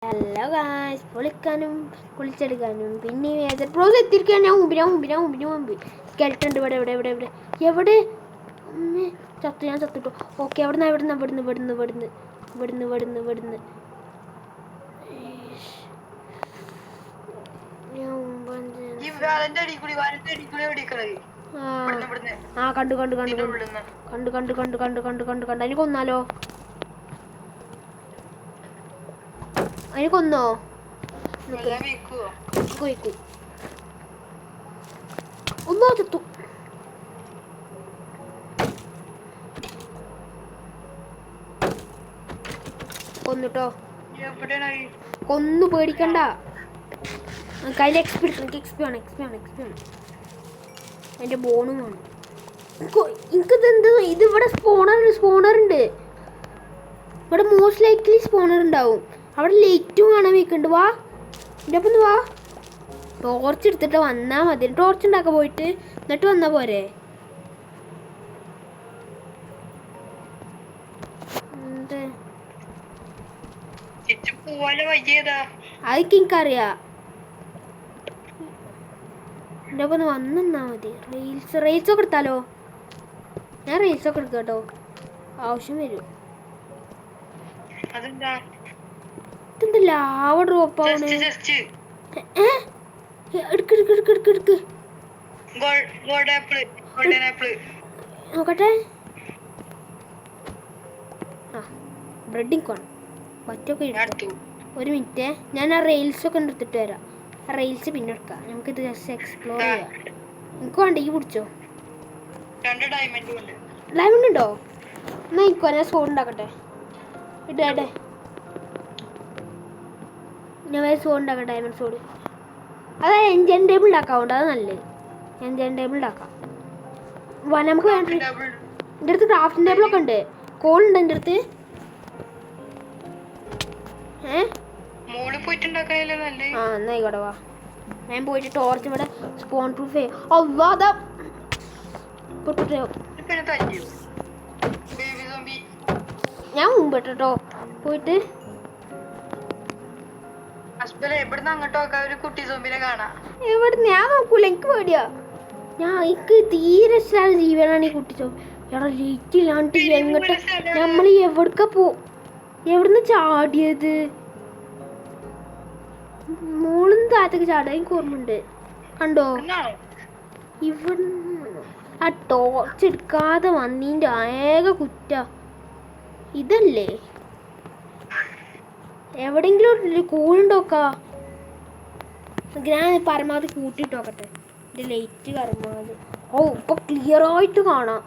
Hello guys, പൊളിക്കാനും കുളിച്ചെടുക്കാനും പിന്നെ പ്രോസ് എത്തിയിരിക്കാൻ ഞാൻ മുമ്പിൽ സ്കെൽട്ടൺ ഉണ്ട്. എവിടെ ചത്തു, ഞാൻ ചത്തിട്ടു. ഓക്കെ, ഇവിടുന്ന് കണ്ടു. അതിന് കൊന്നാലോ? അതിന് കൊന്നോ? ഒന്നോ ചത്തു. കൊന്നിട്ടോ? കൊന്നു, പേടിക്കണ്ട. കയ്യിൽ എക്സ്പി ആണ്. അതിന്റെ ബോണും ആണ്. എനിക്കിത് എന്ത്, ഇത് ഇവിടെ സ്പോണർ ഉണ്ട്. ഇവിടെ മോസ്റ്റ് ലൈക്ലി സ്പോണർ ഉണ്ടാവും. അവിടെ ലൈറ്റും കാണാൻ വെക്കുന്നുണ്ട്. വാ, എൻ്റെ ഒപ്പം വാ. ടോർച്ച് എടുത്തിട്ട് വന്നാൽ മതി. ടോർച്ച് ഉണ്ടാക്കാൻ പോയിട്ട് എന്നിട്ട് വന്നാൽ പോരെ? അതൊക്കെ എനിക്കറിയാം. എൻ്റെ ഒപ്പം വന്നാ മതി. റീൽസ് ഒക്കെ എടുത്താലോ? ഞാൻ റീൽസ് ഒക്കെ എടുക്കാം കേട്ടോ, ആവശ്യം വരും. ഇതെന്താ ലാവ ഡ്രോപ്പ് ആവണേ? എടുക്ക് നോക്കട്ടെ. ആ, ബ്രെഡിങ് കോൺ പറ്റൊക്കെ എടുത്തു. ഒരു മിനിറ്റ്, ഞാൻ ആ റെയിൽസ് ഒക്കെ എടുത്തിട്ട് വരാം. ആ റെയിൽസ് പിന്നെ എടുക്കാം. നമുക്കിത് ജസ്റ്റ് എക്സ്പ്ലോർ ചെയ്യാം. എനിക്ക് വേണ്ടെങ്കിൽ പിടിച്ചോ. ഡയമണ്ട് ഉണ്ടോ? എന്നാ എനിക്കോ, ഞാൻ സോഡ് ഉണ്ടാക്കട്ടെ. ഇടേ ഞാൻ സോഡ് ഉണ്ടാക്കാം. ഡയമണ്ട് സോഡ്. അത് എൻജൻ ടേബിൾ ഉണ്ടാക്കാവുണ്ട്. അത് നല്ലത്. എൻജൻ ടേബിൾ ഉണ്ടാക്കാം. നമുക്ക് വേണ്ട. എൻ്റെ അടുത്ത് ക്രാഫ്റ്റിംഗ് ടേബിളൊക്കെ ഉണ്ട്. കോൾ ഉണ്ട് എൻ്റെ അടുത്ത്. ആ, എന്നാ ആയിക്കോട്ടെ. വാ, ഞാൻ പോയിട്ട് ടോർച്ച് ഇവിടെ സ്പോൺ പ്രൂഫ് ചെയ്യും. ഞാൻ മുമ്പ് കേട്ടോ പോയിട്ട് എവിടെ ഞാൻ നോക്കൂല. എനിക്ക് പേടിയാ. എനിക്ക് തീരെ ഇഷ്ടമാണ് ജീവനാണ് ഈ കുട്ടി സോംബി. എടാ ലേറ്റ് ഇല്ലാണ്ട് എങ്ങോട്ട് നമ്മൾ എവിടുന്ന് ചാടിയത്? മോളിന്ന് താഴത്തേക്ക് ചാടാൻ എനിക്ക് ഓർമ്മയുണ്ട്. കണ്ടോ? ഇവിടുന്ന് ആ ടോർച്ച് എടുക്കാതെ വന്നീൻ്റെ ഏക കുറ്റ ഇതല്ലേ? എവിടെയെങ്കിലും കൂളുണ്ടോക്കാ. ഞാൻ പരമാവധി കൂട്ടിയിട്ട് നോക്കട്ടെ. എൻ്റെ ലൈറ്റ് പരമാവധി. ഓ, ഇപ്പൊ ക്ലിയർ ആയിട്ട് കാണാം.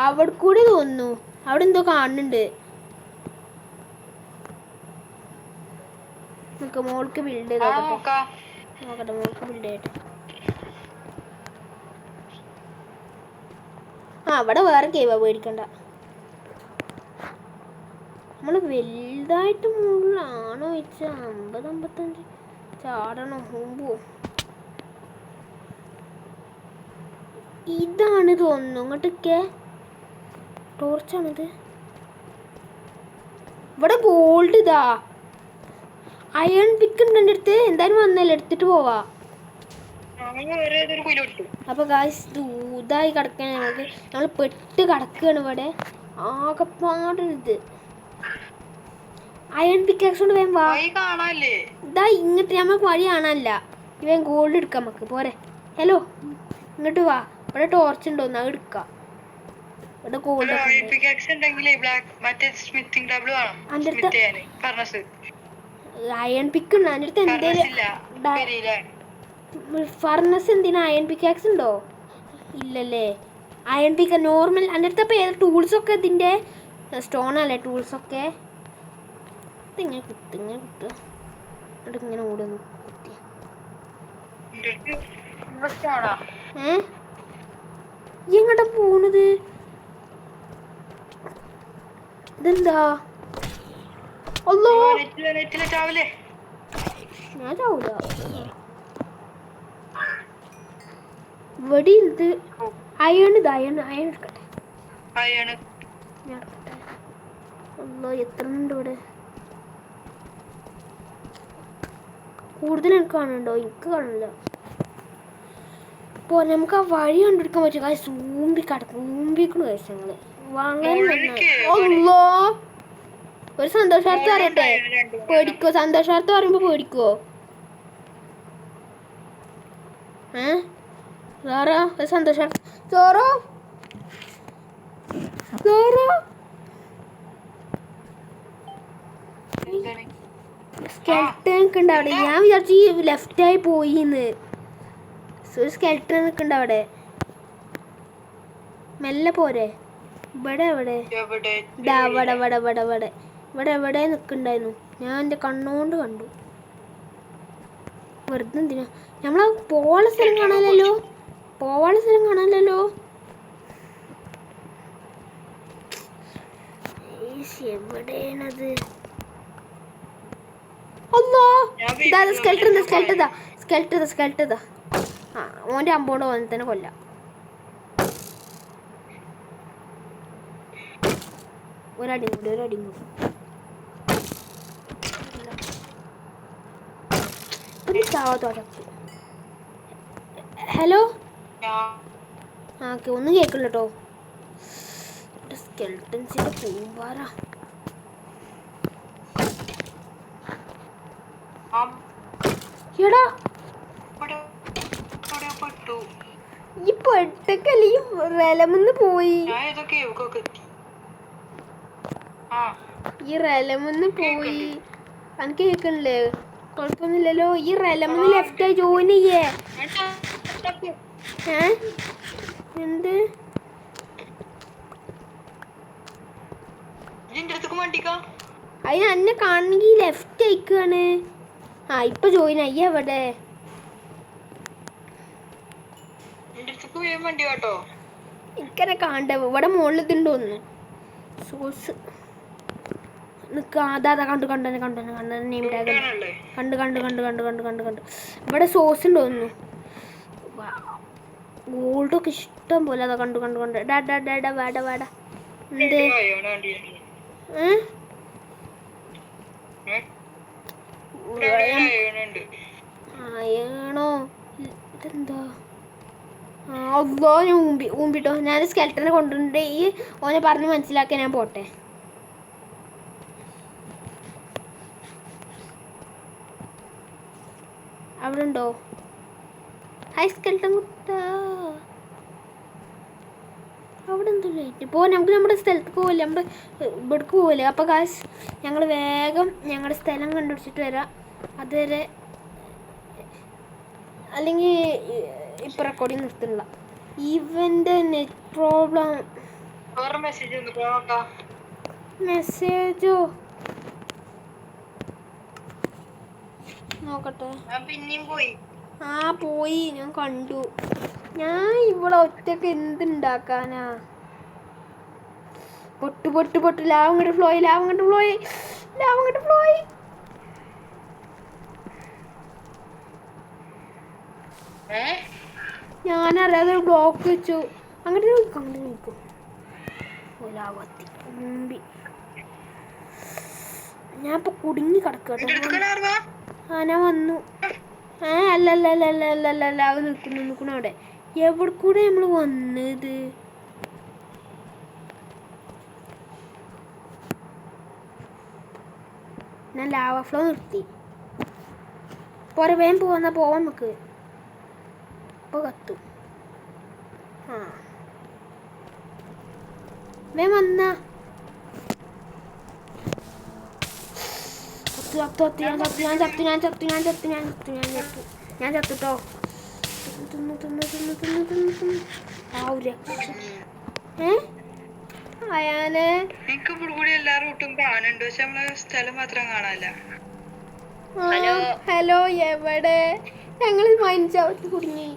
അവിടെ കൂടി തോന്നുന്നു. അവിടെ എന്തോ കാണുന്നുണ്ട്. നമുക്ക് മോൾക്ക് ബിൽഡ് ചെയ്ത് നോക്കട്ടെ. മോൾക്ക് ബിൽഡ് ചെയ്യട്ടെ. ആ, അവിടെ വേറെ കേവാ, പേടിക്കണ്ട. നമ്മൾ വലുതായിട്ട് മുകളിലാണോ വെച്ചാൽ 50-55 ചാടണോ? മുമ്പോ ഇതാണ് തോന്നുന്നു. ഇങ്ങോട്ടൊക്കെ ടോർച്ചാണിത്. ഇവിടെ ഗോൾഡ് ഇതാ. അയൺ പിക്ക് ഉണ്ട് എൻ്റെ അടുത്ത്. എന്തായാലും വന്നല്ലേ, എടുത്തിട്ട് പോവാ. അപ്പൊ ഗായ്സ്, ദൂതായി കിടക്കാൻ നമ്മൾ പെട്ട് കിടക്കുകയാണ് ഇവിടെ. ആകെപ്പാടത് അയൺ പിക്കാക്സ് കൊണ്ട് വേഗം വാ. ഇതാ ഇങ്ങോട്ട് നമുക്ക് വഴി കാണാനില്ല. ഇവൻ ഗോൾഡ് എടുക്കാം നമുക്ക്. പോരെ? ഹലോ, ഇങ്ങോട്ട് വാ. ഇവിടെ ടോർച്ച് ഉണ്ടോ? അത് എടുക്കാം. ഇവിടെ ഗോൾഡ് അയൺ പിക്ക് ഉണ്ട് എൻ്റെ അടുത്ത്. എന്തേലും ഫർണസ് എന്തിനാ? അയൺ പിക്കാക്സ് ഉണ്ടോ? ഇല്ലല്ലേ. അയൺ പിക്ക നോർമൽ എൻ്റെ അടുത്ത്. അപ്പോൾ ഏത് ടൂൾസൊക്കെ ഇതിൻ്റെ സ്റ്റോൺ അല്ലേ ടൂൾസൊക്കെ? ഇതിങ്ങനെ കുത്തുക. എന്നിട്ട് ഇങ്ങനെ ഓടുന്നു കുത്തി. എങ്ങോട്ടാ പോണത്? ഇതെന്താ? ഞാൻ ചാവൂല. ഇവിടെ ഇത് അയൺ എടുക്കട്ടെ. അല്ലോ എത്ര ഉണ്ട് ഇവിടെ? കൂടുതൽ എനിക്ക് കാണുന്നുണ്ടോ? എനിക്ക് കാണില്ല. ഇപ്പോൾ നമുക്ക് ആ വഴി കണ്ടെടുക്കാൻ പറ്റും. കാശ് ഊമ്പിക്കണം കാശ് ഞങ്ങൾ അല്ലോ. ഒരു സന്തോഷാർത്ഥം അറിയട്ടെ. പേടിക്കോ? സന്തോഷാർത്ഥം പറയുമ്പോ പേടിക്കോ? സാറാ ഒരു സന്തോഷാർത്ഥം. ചോറോ ചോറോ സ്കെൽട്ടൻ നിൽക്കണ്ട അവിടെ. ഞാൻ വിചാരിച്ചു ഈ ലെഫ്റ്റായി പോയിന്ന്. ഒരു സ്കെൽട്ടൻ നിൽക്കണ്ട അവിടെ. മെല്ലെ പോരെ. ഇവിടെ എവിടെ? ഇവിടെ ഇവിടെ ഇവിടെ ഇവിടെ ഇവിടെ ഇവിടെ എവിടെ നിൽക്കണ്ടായിരുന്നു? ഞാൻ എൻ്റെ കണ്ണുകൊണ്ട് കണ്ടു. വെറുതെ എന്തിനാ നമ്മളാ പോവാനുള്ള സ്ഥലം കാണാനല്ലോ. എവിടെയാണത്? അല്ലോ സ്കെൽട്ടതാ. ആ ഓൻ്റെ അമ്പോണ്ട് ഓനെ തന്നെ കൊല്ലാം. ഒരടി കൂടി. ഹലോ. ഓക്കെ ഒന്നും കേൾക്കില്ല കേട്ടോ. സ്കെൽട്ടൻസിന്റെ പൂമ്പാറ. എടാ ഈ പെട്ടക്കല്ല ഈ റെലമെന്ന് പോയി. എനിക്ക് കേൾക്കണില്ലേ? കുഴപ്പമൊന്നുമില്ലല്ലോ. ഈ റെലമെന്ന് ലെഫ്റ്റായി ജോയിൻ ചെയ്യേ. എന്ത് അതിന് എന്നെ കാണണമെങ്കിൽ ലെഫ്റ്റ് അയക്കാണ്. ആ ഇപ്പൊ ജോയിൻ ആയി. എവിടെ? എനിക്കെന്നെ കാണണ്ടേ. ഇവിടെ മുകളിൽ ഇതുണ്ടോന്ന് സോഴ്സ് അതാ കണ്ടു. ഇവിടെ സോഴ്സ് ഉണ്ടോന്നു. ഗോൾഡൊക്കെ ഇഷ്ടം പോലെ. അതാ കണ്ടു. വേട എന്ത് ആണോ? ഇതെന്താ? അല്ലോ ഞാൻ ഊമ്പിട്ടോ. ഞാൻ സ്കെൽട്ടനെ കൊണ്ടുണ്ട്. ഈ ഓനെ പറഞ്ഞ് മനസ്സിലാക്കി ഞാൻ പോട്ടെ. അവിടെ ഉണ്ടോ? ഹൈ സ്കെൽട്ടൻ കുട്ട. അവിടെ എന്തല്ലേ ഇപ്പോൾ നമുക്ക് നമ്മുടെ സ്ഥലത്തേക്ക് പോകില്ലേ. നമ്മുടെ ഇവിടേക്ക് പോകില്ലേ. അപ്പോൾ കാശ് ഞങ്ങൾ വേഗം ഞങ്ങളുടെ സ്ഥലം കണ്ടുപിടിച്ചിട്ട് വരാം. അതുവരെ അല്ലെങ്കിൽ ഇപ്പം റെക്കോർഡിങ് നിർത്തുന്നില്ല. ഇവൻ്റെ നെറ്റ് പ്രോബ്ലം. മെസ്സേജോ നോക്കട്ടെ. പോയി. ഞാൻ കണ്ടു. ഞാൻ ഇവിടെ ഒറ്റക്ക് എന്തുണ്ടാക്കാനാ? പൊട്ട് ലാവ് അങ്ങോട്ട് ഫ്ലോയി. ഞാനറിയാതെ ബ്ലോക്ക് വെച്ചു. അങ്ങോട്ട് നിൽക്കും. ഞാൻ ഇപ്പൊ കുടുങ്ങി കിടക്കട്ടെ. ഞാൻ വന്നു. അല്ല അത് നിൽക്കുന്നു അവിടെ. എവിടെ കൂടെ നമ്മൾ വന്നത്? ഞാൻ ലാവ ഫ്ലോ നിർത്തി. പോരെ വേഗം പോവാൻ നമുക്ക്. ഇപ്പോൾ കത്തും. വേഗം വന്നാ. ഞാൻ ചത്തുട്ടോ. അയാനെ ഹലോ എവിടെ? ഞങ്ങൾ മൈൻഡ് കുടുങ്ങി.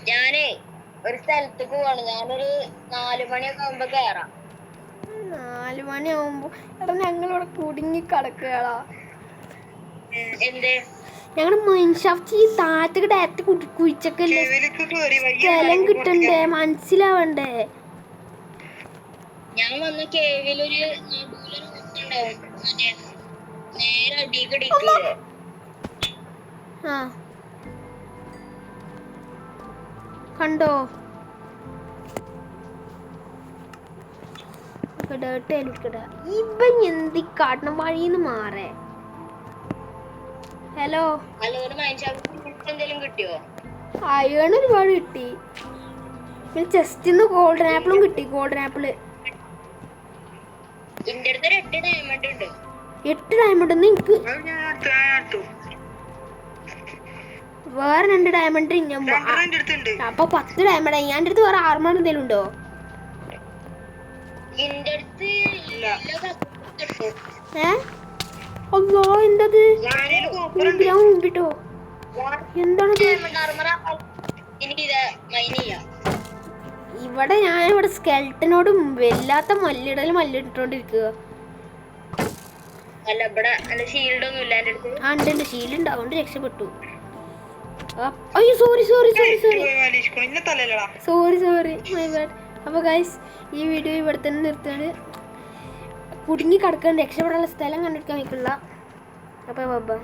ഞാനേ ഒരു സ്ഥലത്തേക്ക് പോവാണ്. ഞാനൊരു 4 മണിയൊക്കെ ആവുമ്പോ കേറാം. 4 മണിയാവുമ്പോ എടാ ഞങ്ങളിവിടെ കുടുങ്ങി കിടക്കുകയാളാ. എന്തേ? ഞങ്ങളുടെ മൈൻഷാഫ്റ്റ് ഈ താറ്റൊക്കെ ഡയറക്റ്റ് കുഴിച്ചൊക്കെയല്ലേ. സ്ഥലം കിട്ടണ്ടേ? മനസ്സിലാവണ്ടേ? ഞാൻ വന്ന കേവിലൊരു നടുവിലൊരു ഉണ്ടാവും മറ്റേ നേരെ അടിക്കടിക്ക് ആ കണ്ടോ ഇവൻ എന്തി കാട്ടണം വഴിന്ന് മാറേ. ഹലോ അല്ലോര് മൈൻഷാപ്പിൽ എന്തെങ്കിലും കിട്ടിയോ? അയൺ ഒരുപാട് കിട്ടി. പിന്നെ ചെസ്റ്റിന്ന് ഗോൾഡൻ ആപ്പിളും കിട്ടി. ഗോൾഡൻ ആപ്പിള് എന്റെ അടുത്ത് ഒരു 8 ഡയമണ്ട് ഉണ്ട്. 8 ഡയമണ്ട് എനിക്ക് വേറെ 2 ഡയമണ്ട് അപ്പൊ 10 ഡയമണ്ട്. ഞാൻ അടുത്ത് വേറെ ആർമർ എന്തെങ്കിലും ഉണ്ടോ? എന്റെ അടുത്ത് അല്ലോ എന്തത് മുമ്പിട്ടോ എന്താണത്? ഇവിടെ ഞാനിവിടെ സ്കെൽട്ടനോടും വല്ലാത്ത മല്ലിട്ടോണ്ടിരിക്കുക. അല്ല ഇവിടെ എന്റെ ഷീൽഡ് ഒന്നും ഇല്ല എന്റെ അടുത്ത്. ആ ഉണ്ട് ഷീൽഡ് ഉണ്ട്, അതുകൊണ്ട് രക്ഷപ്പെട്ടു. അയ്യോ sorry sorry sorry sorry sorry sorry my bad. അപ്പോൾ ഗൈസ് ഈ വീഡിയോ ഇവിടെ തന്നെ നിർത്തുകയാണ്. കുടുങ്ങി കിടക്കാൻ രക്ഷപ്പെടാനുള്ള സ്ഥലം കണ്ടെടുക്കാൻ വയ്ക്കില്ല. അപ്പോൾ ബൈ.